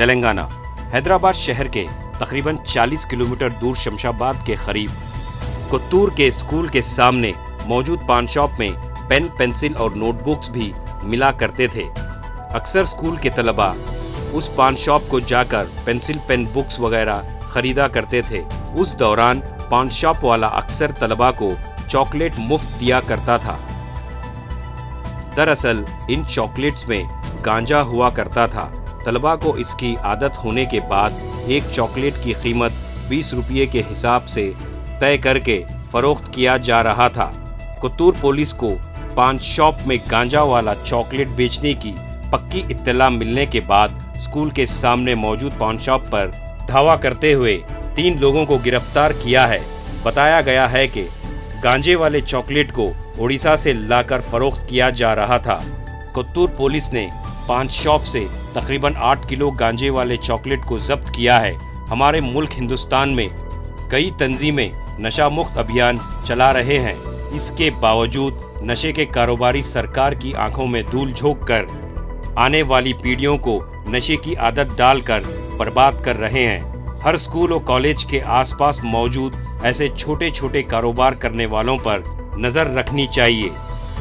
तेलंगाना। हैदराबाद शहर के तकरीबन 40 किलोमीटर दूर शमशाबाद के करीब कोत्तूर के स्कूल के सामने मौजूद पान शॉप में पेन, पेंसिल और नोटबुक्स भी मिला करते थे। अक्सर स्कूल के तलबा उस पान शॉप को जाकर पेंसिल, पेन, बुक्स वगैरह खरीदा करते थे। उस दौरान पान शॉप वाला अक्सर तलबा को चॉकलेट मुफ्त दिया करता था। दरअसल इन चॉकलेट्स में गांजा हुआ करता था। तलबा को इसकी आदत होने के बाद एक चॉकलेट की कीमत 20 रुपये के हिसाब से तय करके फरोख्त किया जा रहा था। कोत्तूर पुलिस को पान शॉप में गांजा वाला चॉकलेट बेचने की पक्की इत्तला मिलने के बाद स्कूल के सामने मौजूद पान शॉप पर धावा करते हुए 3 लोगों को गिरफ्तार किया है। बताया गया है कि गांजे वाले चॉकलेट को उड़ीसा से लाकर फरोख्त किया जा रहा था। कोत्तूर पुलिस ने पान शॉप से तकरीबन 8 किलो गांजे वाले चॉकलेट को जब्त किया है। हमारे मुल्क हिंदुस्तान में कई तंजीमें नशा मुक्त अभियान चला रहे हैं। इसके बावजूद नशे के कारोबारी सरकार की आंखों में धूल झोंक कर आने वाली पीढ़ियों को नशे की आदत डालकर बर्बाद कर रहे हैं। हर स्कूल और कॉलेज के आसपास मौजूद ऐसे छोटे छोटे कारोबार करने वालों पर नज़र रखनी चाहिए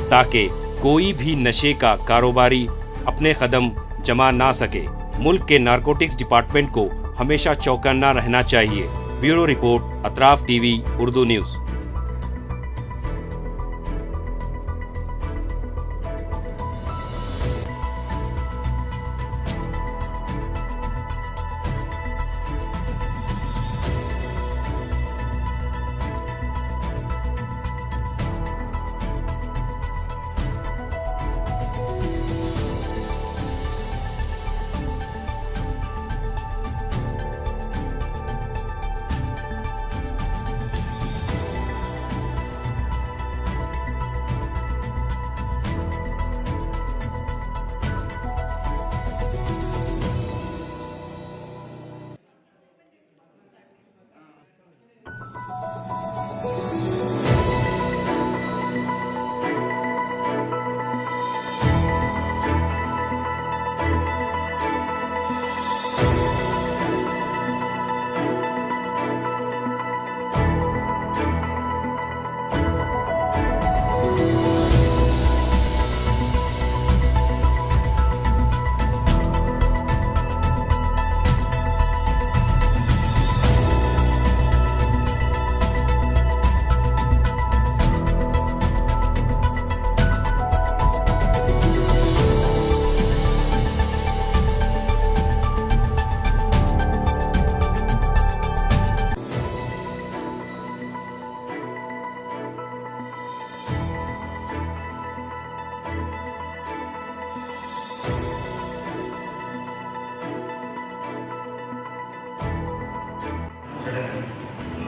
ताकि कोई भी नशे का कारोबारी अपने कदम जमा ना सके। मुल्क के नारकोटिक्स डिपार्टमेंट को हमेशा चौकन्ना रहना चाहिए। Bureau report, Atraf TV Urdu news.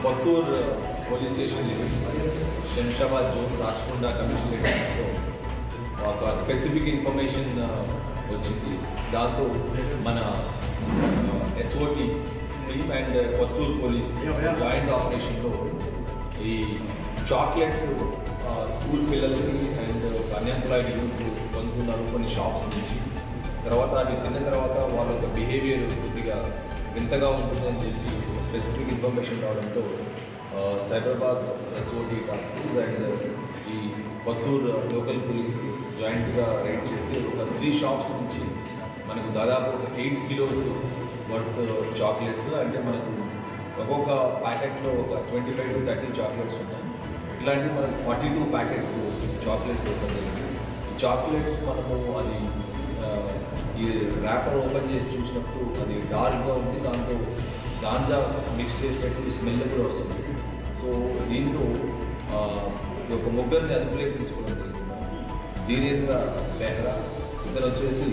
Kothur police station Shamshabad zone Rachakonda కమిషనరేట్స్లో ఒక స్పెసిఫిక్ ఇన్ఫర్మేషన్ వచ్చింది. దాంతో మన SOT team and Kothur police joint ఆపరేషన్లో ఈ చాక్లెట్స్ స్కూల్ పిల్లలకి అండ్ అన్ఎంప్లాయిడ్ యూత్ పొందుతున్నారు కొన్ని షాప్స్ నుంచి. తర్వాత అది తిన్న తర్వాత వాళ్ళ యొక్క బిహేవియర్ కొద్దిగా వింతగా ఉంటుందని చెప్పి స్పెసిఫిక్ ఇన్ఫర్మేషన్ రావడంతో Cyberabad SOT task force and ఈ కొత్తూరు లోకల్ పోలీస్ జాయింట్గా రైడ్ చేసి ఒక 3 షాప్స్ నుంచి మనకు దాదాపు 8 కిలోస్ వర్త్ చాక్లెట్స్, అంటే మనకు ఒక్కొక్క ప్యాకెట్లో ఒక 25 to 30 చాక్లెట్స్ ఉన్నాయి. ఇలాంటి మనకు 42 ప్యాకెట్స్ చాక్లెట్స్ దొరుకుతాయి. ఈ చాక్లెట్స్ మనము అది ఈ ర్యాపర్ ఓపెన్ చేసి చూసినప్పుడు అది డార్క్గా ఉంది. దాంతో గాంజా మిక్స్ చేసినట్టు స్మెల్ కూడా వస్తుంది. సో దీంతో ఒక ముగ్గురిని అదుపులోకి తీసుకోవడం జరిగింది. ధీరేంద్ర బెహ్రా, ఇతను వచ్చేసి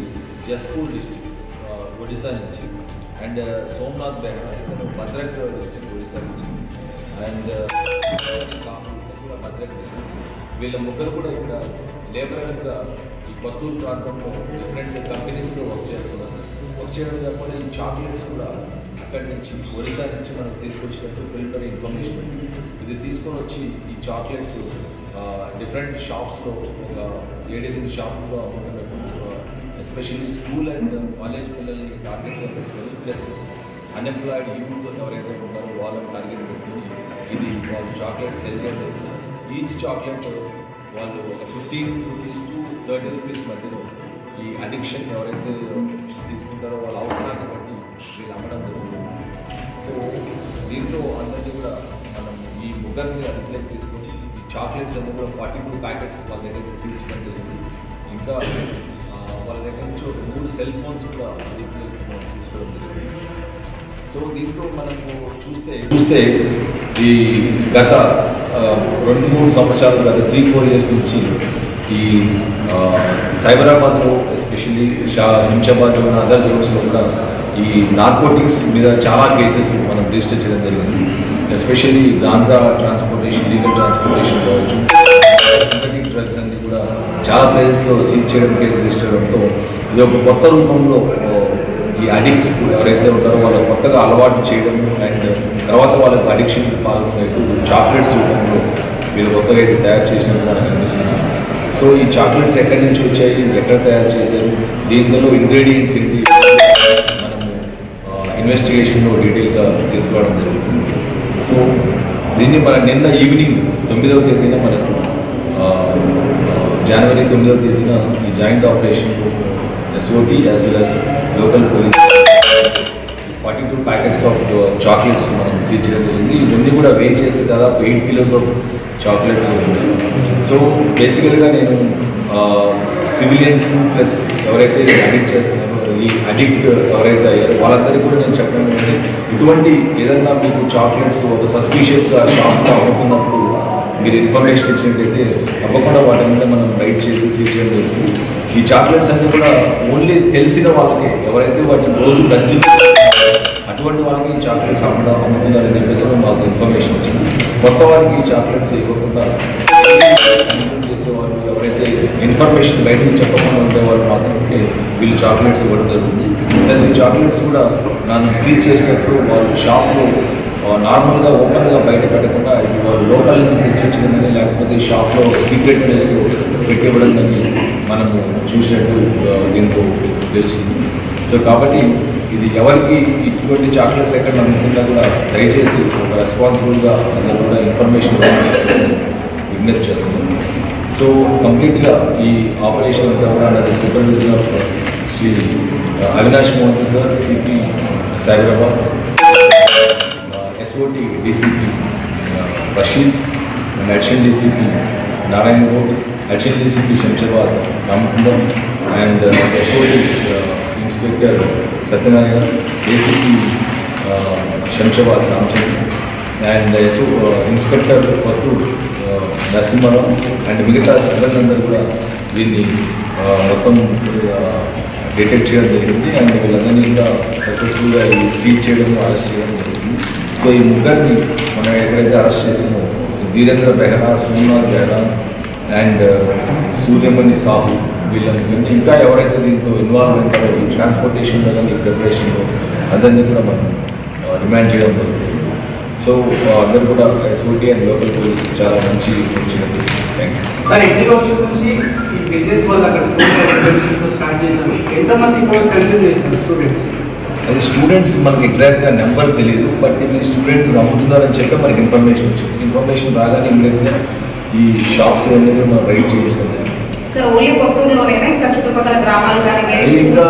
జస్పూర్ డిస్టిక్ ఒడిశా నుంచి, అండ్ సోమనాథ్ బెహ్రా, ఇతను భద్రక్ డిస్టిక్ ఒడిశా నుంచి, అండ్ సాము కూడా భద్రక్ డిస్టిక్. వీళ్ళ ముగ్గురు కూడా ఇక్కడ లేబరర్స్గా ఈ కొత్తూరు ప్రాంతంలో డిఫరెంట్ కంపెనీస్లో వర్క్ చేస్తున్నారు. వర్క్ చేయడం కాకుండా ఈ చాక్లెట్స్ కూడా అక్కడి నుంచి ఒరిస్సా నుంచి మనకు తీసుకొచ్చినట్టు ప్రిలిమినరీ ఇన్ఫర్మేషన్. ఇది తీసుకొని వచ్చి ఈ చాక్లెట్స్ డిఫరెంట్ షాప్స్లో ఒక 7-8 షాపుల్లో అమ్ముతున్నట్టు ఎస్పెషల్లీ స్కూల్ అండ్ కాలేజ్ పిల్లల్ని టార్గెట్గా పెట్టుకొని ప్లస్ అన్ఎంప్లాయిడ్ యూత్ ఎవరైతే ఉంటారో వాళ్ళని టార్గెట్ పెట్టుకుని ఇది వాళ్ళు చాక్లెట్స్ సెల్ చేయడం. ఈచ్ చాక్లెట్ వాళ్ళు ఒక 15 రూపీస్ టు 30 రూపీస్ మధ్యలో ఈ అడిక్షన్ ఎవరైతే తీసుకుంటారో వాళ్ళ అవసరాన్ని బట్టి వీళ్ళు అమ్మడం జరుగుతుంది. సో దీంట్లో అందరినీ కూడా మనం ఈ ముగ్గురిని రిఫ్లెక్ట్ తీసుకొని ఈ చాక్లెట్స్ అన్నీ కూడా 42 ప్యాకెట్స్ వాళ్ళ దగ్గర సీల్ చేయడం జరిగింది. ఇంకా వాళ్ళ దగ్గర నుంచి ఒక 3 సెల్ ఫోన్స్ కూడా తీసుకోవడం జరిగింది. సో దీంట్లో మనకు చూస్తే ఈ గత 2-3 సంవత్సరాలు గత 3-4 ఇయర్స్ నుంచి ఈ సైబరాబాద్లో ఎస్పెషల్లీ శంషాబాద్లో ఉన్న అదర్ జోన్స్లో కూడా ఈ నార్కోటిక్స్ మీద చాలా కేసెస్ మనం రిజిస్టర్ చేయడం జరిగింది. Especially ganja transportation, legal transportation కావచ్చు, సింథటిక్ డ్రగ్స్ అన్ని కూడా చాలా ప్లేసెస్లో సీజ్ చేయడం కేసు రిజిస్టర్ అవడంతో ఇది ఒక కొత్త రూపంలో ఈ అడిక్ట్స్ ఎవరైతే ఉంటారో వాళ్ళు కొత్తగా అలవాటు చేయడం అండ్ తర్వాత వాళ్ళకు అడిక్షన్ పాల్గొనేట్టు చాక్లెట్స్ రూపంలో వీళ్ళు కొత్తగా అయితే తయారు చేసినట్టు మనకు అనిపిస్తుంది. సో ఈ చాక్లెట్స్ ఎక్కడి నుంచి వచ్చాయి, ఎక్కడ తయారు చేశారు, దీంట్లో ఇంగ్రీడియంట్స్ ఏంటి మనము ఇన్వెస్టిగేషన్లో డీటెయిల్గా తీసుకోవడం జరుగుతుంది. సో దీన్ని మన నిన్న ఈవినింగ్ 9వ తేదీన మనకు జనవరి 9వ తేదీన ఈ joint operation SOT as well as local police 42 packets of chocolates మనం సీజ్ చేయడం జరిగింది. ఇవన్నీ కూడా వెయిట్ చేసి దాదాపు 8 కిలోస్ ఆఫ్ చాక్లెట్స్ ఉన్నాయి. సో బేసికల్గా నేను సివిలియన్స్ ప్లస్ ఎవరైతే అడిక్ట్ చేస్తున్నారో ఈ అడిక్ట్ ఎవరైతే అయ్యారో వాళ్ళందరికీ కూడా నేను చెప్పడం ఏంటంటే ఇటువంటి ఏదన్నా మీకు చాక్లెట్స్ ఒక సస్పీషియస్గా షాప్లో అమ్ముతున్నప్పుడు మీరు ఇన్ఫర్మేషన్ ఇచ్చినట్టయితే తప్పకుండా వాటి మీద మనం రైట్ చేసి సీజ్ చేయడం జరుగుతుంది. ఈ చాక్లెట్స్ అన్నీ కూడా ఓన్లీ తెలిసిన వాళ్ళకి ఎవరైతే వాటిని రోజు కన్జ్యూమ్ అటువంటి వాళ్ళకి ఈ చాక్లెట్స్ అమ్ముతున్నారని చెప్పేసి మాకు ఇన్ఫర్మేషన్ వచ్చింది. కొత్త వారికి ఈ చాక్లెట్స్ ఇవ్వకుండా కన్జ్యూమ్ చేసేవాళ్ళు ఎవరైతే ఇన్ఫర్మేషన్ బయటకు చెప్పకుండా ఉండేవాళ్ళు మాత్రమే వీళ్ళు చాక్లెట్స్ ఇవ్వడం జరుగుతుంది. ప్లస్ ఈ చాక్లెట్స్ కూడా నన్ను సీజ్ చేసినప్పుడు వాళ్ళు షాప్లో నార్మల్గా ఓపెన్గా బయట పెట్టకుండా ఇది వాళ్ళు లోకల్ నుంచి తెచ్చిందని లేకపోతే షాప్లో సీక్రెట్ ప్లేస్లో పెట్టివ్వడం అని మనము చూసినట్టు దీంతో తెలుస్తుంది. సో కాబట్టి ఇది ఎవరికి ఇటువంటి చాక్లెట్స్ ఎక్కడ అమ్ముతున్నా కూడా దయచేసి ఒక రెస్పాన్సిబుల్గా అందరూ కూడా ఇన్ఫర్మేషన్ విజ్ఞప్తి చేస్తున్నాం. సో కంప్లీట్గా ఈ ఆపరేషన్ అంతా కూడా under supervision of Shri Avinash Mohan sir, CP Cyberabad, SOT DCP Rashid, and Action DCP Narayan Ghosh, Action DCP Shamshabad Ramkundam, and SOT Inspector Satyanarayana, ACP Shamshabad Ramchandra, and Inspector Pattur Narasimha, and మిగతా సిబ్బంది కూడా దీన్ని మొత్తం detect చేయడం జరిగింది. And వీళ్ళందరినీ కూడా సక్సెస్ఫుల్గా సీజ్ చేయడం, అరెస్ట్ చేయడం జరిగింది. సో ఈ ముగ్గురిని మనం ఎక్కడైతే అరెస్ట్ చేసామో ధీరేంద్ర బెహ్రా, సోమనాథ్ బెహ్రా అండ్ సూర్యమణి సాహు వీళ్ళని ఇంకా ఎవరైతే దీంతో ఇన్వాల్వ్ అవుతారో ఈ ట్రాన్స్పోర్టేషన్లో కానీ ఈ ప్రిపరేషన్లో అందరినీ కూడా మనం రిమాండ్ చేయడం జరుగుతుంది. సో అందరూ కూడా SOT అండ్ లోకల్ పోలీస్ చాలా మంచి వచ్చినట్టు. Thank you sir. ఎన్ని రోజుల నుంచి ఈ బిజినెస్ వాళ్ళు అక్కడ స్టార్ట్ చేశారు, ఎంతమంది ఇప్పుడు కన్స్యూమ్ చేశారు స్టూడెంట్స్? అది స్టూడెంట్స్ మనకి ఎగ్జాక్ట్గా నెంబర్ తెలియదు, బట్ ఇవి స్టూడెంట్స్ అమ్ముతున్నారని చెప్పి మనకి ఇన్ఫర్మేషన్ వచ్చింది. ఇన్ఫర్మేషన్ రాగానే ఇమ్మీడియట్గా ఈ షాప్స్ అన్నీ మనం రైడ్ చేసాం. సార్ ఓన్లీ కొత్తూరులోనేనా ఇంకా చుట్టుపక్కల గ్రామాలు కానీ ఇంకా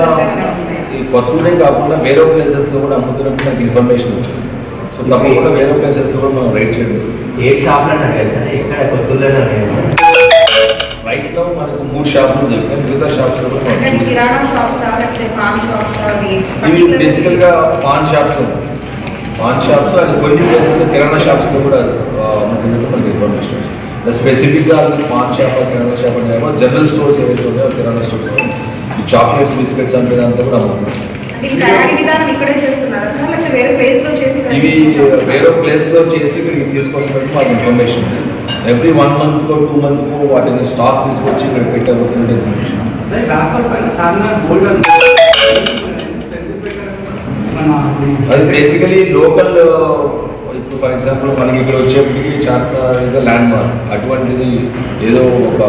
ఈ కొత్తూరే కాకుండా వేరే ప్లేసెస్లో కూడా అమ్ముతున్నట్టు నాకు ఇన్ఫర్మేషన్ వచ్చింది. సో తప్పకుండా వేరే ప్లేసెస్లో కూడా మనం రైడ్ చేయడం. ఏ షాప్లో అడిగారు సార్, ఎక్కడ కొత్తూరులో అడిగారు సార్? రైట్లో మనకు 3 షాపులు దొరికినాయి. మిగతా షాప్స్లో కూడా కిరాణా షాప్స్ లేకపోతే పాన్ షాప్స్ ఇవి బేసికల్గా పాన్ షాప్స్ అది కొన్ని ప్లేసెస్లో కిరాణా షాప్స్లో కూడా అమ్ముతున్నట్టు మనకి ఇన్ఫర్మేషన్ వచ్చింది. స్పెసిఫిక్గా పాన్ షాప్, కిరాణా షాప్ అంటే జనరల్ స్టోర్స్ ఏవైతే ఉన్నాయో కిరాణా స్టోర్స్ ఈ చాక్లెట్స్, బిస్కెట్స్ అంటే అంతా కూడా అమ్ముతుంది. ఇవి వేరే ప్లేస్లో చేసి ఇక్కడికి తీసుకొస్తున్నట్టు మాకు ఇన్ఫర్మేషన్ ఉంది. ఎవ్రీ 1 monthకో 2 monthకో వాటిని స్టాక్ తీసుకొచ్చి ఇక్కడ పెట్టబోతున్న ఇన్ఫర్మేషన్. అది బేసికలీ లోకల్ ఇప్పుడు ఫర్ ఎగ్జాంపుల్ మనకి ఇక్కడ వచ్చేప్పటికి చార్మినార్ ఇస్ ల్యాండ్ మార్క్, అటువంటిది ఏదో ఒక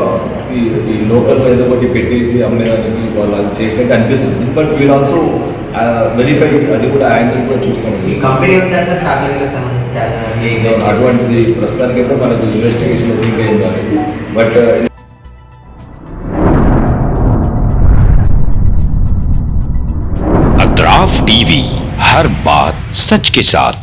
ఈ లోకల్లో ఏదో ఒకటి పెట్టేసి అమ్మేదానికి వాళ్ళు అది చేసినట్టు అనిపిస్తుంది. బట్ వీల్ ఆల్సో వెరిఫై, అది కూడా యాంగిల్ కూడా చూస్తాం. ఈ కంపెనీ ఉందా సార్ చాక్లెట్లకు సంబంధించి అటువంటిది ప్రస్తుతానికైతే మనకు ఇన్వెస్టిగేషన్ లీక్ అయింది కానీ బట్ अतराफ टीवी, हर बात सच के साथ।